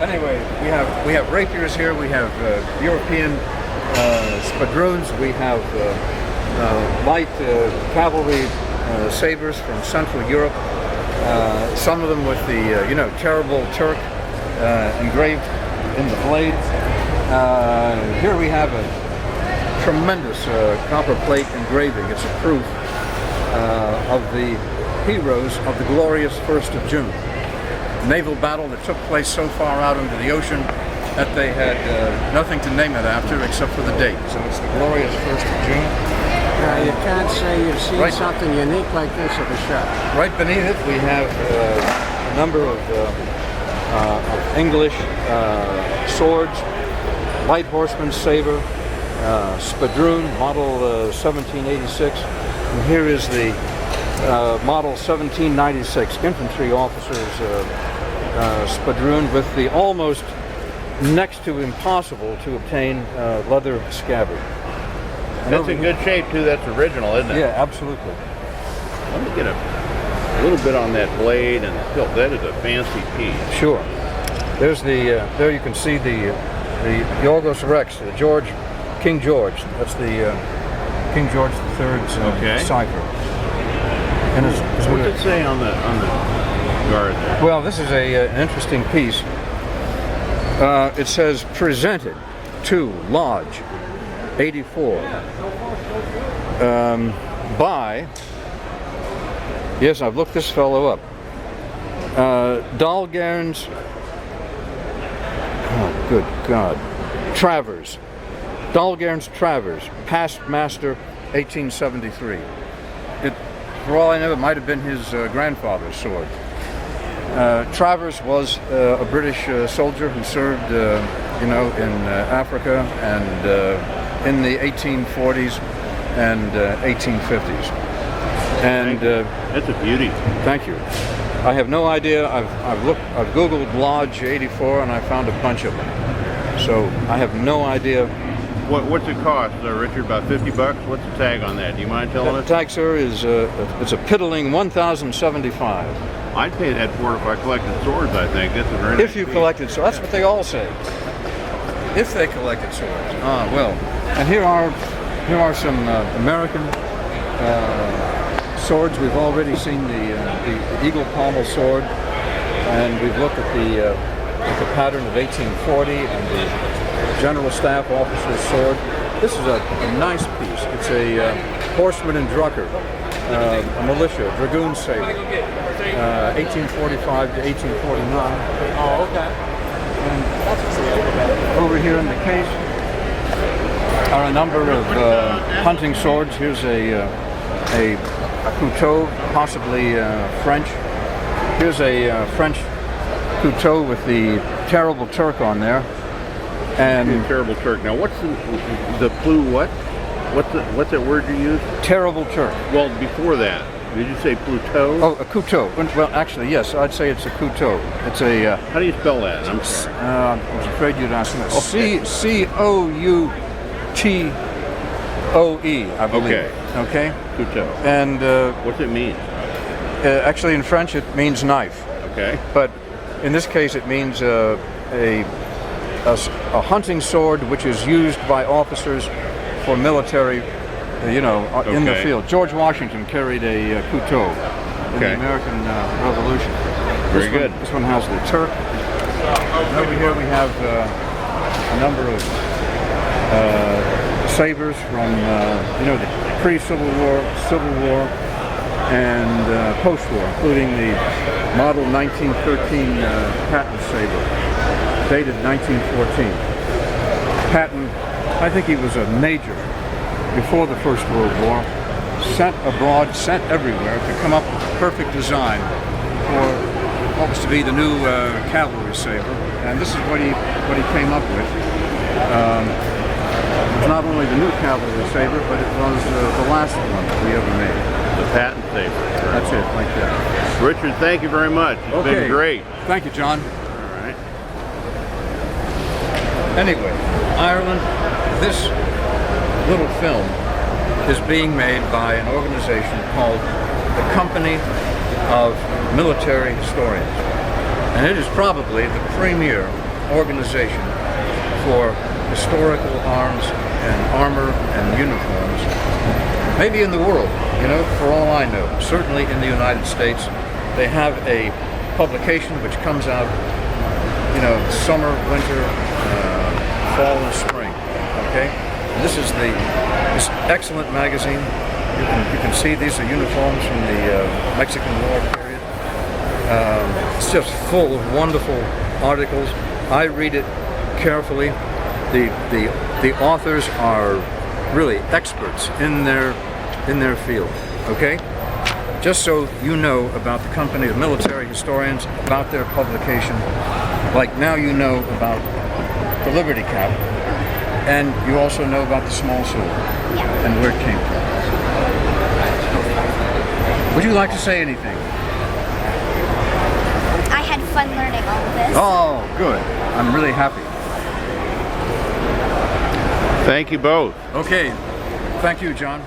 Anyway, we have rapiers here. We have European spadroons. We have light cavalry sabers from Central Europe. Some of them with the terrible Turk engraved in the blade. Here we have a tremendous copper plate engraving. It's a proof of the heroes of the glorious 1st of June. Naval battle that took place so far out into the ocean that they had nothing to name it after except for the date. So it's the glorious 1st of June. You can't say you've seen something unique like this at a shop. Right beneath it we have a number of English swords, light horseman's saber, spadroon, model 1786. And here is the model 1796 infantry officer's spadroon with the almost next to impossible to obtain leather scabbard. That's in good shape too. That's original, isn't it? Yeah, absolutely. Let me get a little bit on that blade and the hilt. That is a fancy piece. Sure. There's the there you can see the Yorgos Rex, King George. That's the King George III's cipher. And what does it say on the guard there? Well, this is an interesting piece. It says presented to Lodge 84 by, yes, I've looked this fellow up, Dahlgren's, oh good God, Travers, Dahlgren's Travers, past master 1873. For all I know, it might have been his grandfather's sword. Travers was a British soldier who served, in Africa and in the 1840s and 1850s. And that's a beauty. Thank you. I have no idea. I've Googled Lodge 84 and I found a bunch of them. So I have no idea. What's it cost, Richard? About $50? What's the tag on that? Do you mind telling us? The tag, sir, is it's a piddling $1,075. I'd pay that for it if I collected swords. I think that's a very nice If you piece. collected swords, that's what they all say. If they collected swords. Ah, well. And here are some American swords. We've already seen the eagle pommel sword, and we've looked at the pattern of 1840 and the General Staff Officer's sword. This is a nice piece. It's a horseman and drucker, a militia, dragoon saber, 1845 to 1849. Oh, okay. And over here in the case are a number of hunting swords. Here's a couteau, possibly French. Here's a French couteau with the terrible Turk on there. And terrible Turk. Now, what's the Plu? What? What's that word you used? Terrible Turk. Well, before that, did you say Pluto? Oh, a couteau. Well, actually, yes, I'd say it's a couteau. It's a. How do you spell that? I'm sorry. I was afraid you'd ask me. C-O-U-T-O-E, I believe. Okay. Couteau. And what's it mean? Actually, in French, it means knife. Okay. But in this case, it means a hunting sword which is used by officers for military, in the field. George Washington carried a couteau in the American Revolution. Very good. This one has the Turk. And over here we have a number of sabers from, the pre-Civil War, Civil War, and post-war, including the model 1913 Patton saber, dated 1914. Patton, I think he was a major before the First World War, sent abroad, sent everywhere to come up with the perfect design for what was to be the new cavalry saber. And this is what he came up with. It was not only the new cavalry saber, but it was the last one that we ever made. The Patton saber. That's it, like that. Richard, thank you very much. It's been great. Thank you, John. All right. Anyway, Ireland, this little film is being made by an organization called the Company of Military Historians. And it is probably the premier organization for historical arms and armor and uniforms, maybe in the world, you know, for all I know. Certainly in the United States, they have a publication which comes out, you know, summer, winter, fall, and spring. Okay, and this is this excellent magazine. You can see these are uniforms from the Mexican War period. It's just full of wonderful articles. I read it carefully. The authors are really experts in their field. Okay, just so you know about the company of military historians, about their publication. Like now you know about the Liberty Cap, and you also know about the small sword and where it came from. Would you like to say anything? I had fun learning all of this. Oh, good. I'm really happy. Thank you both. Okay. Thank you, John.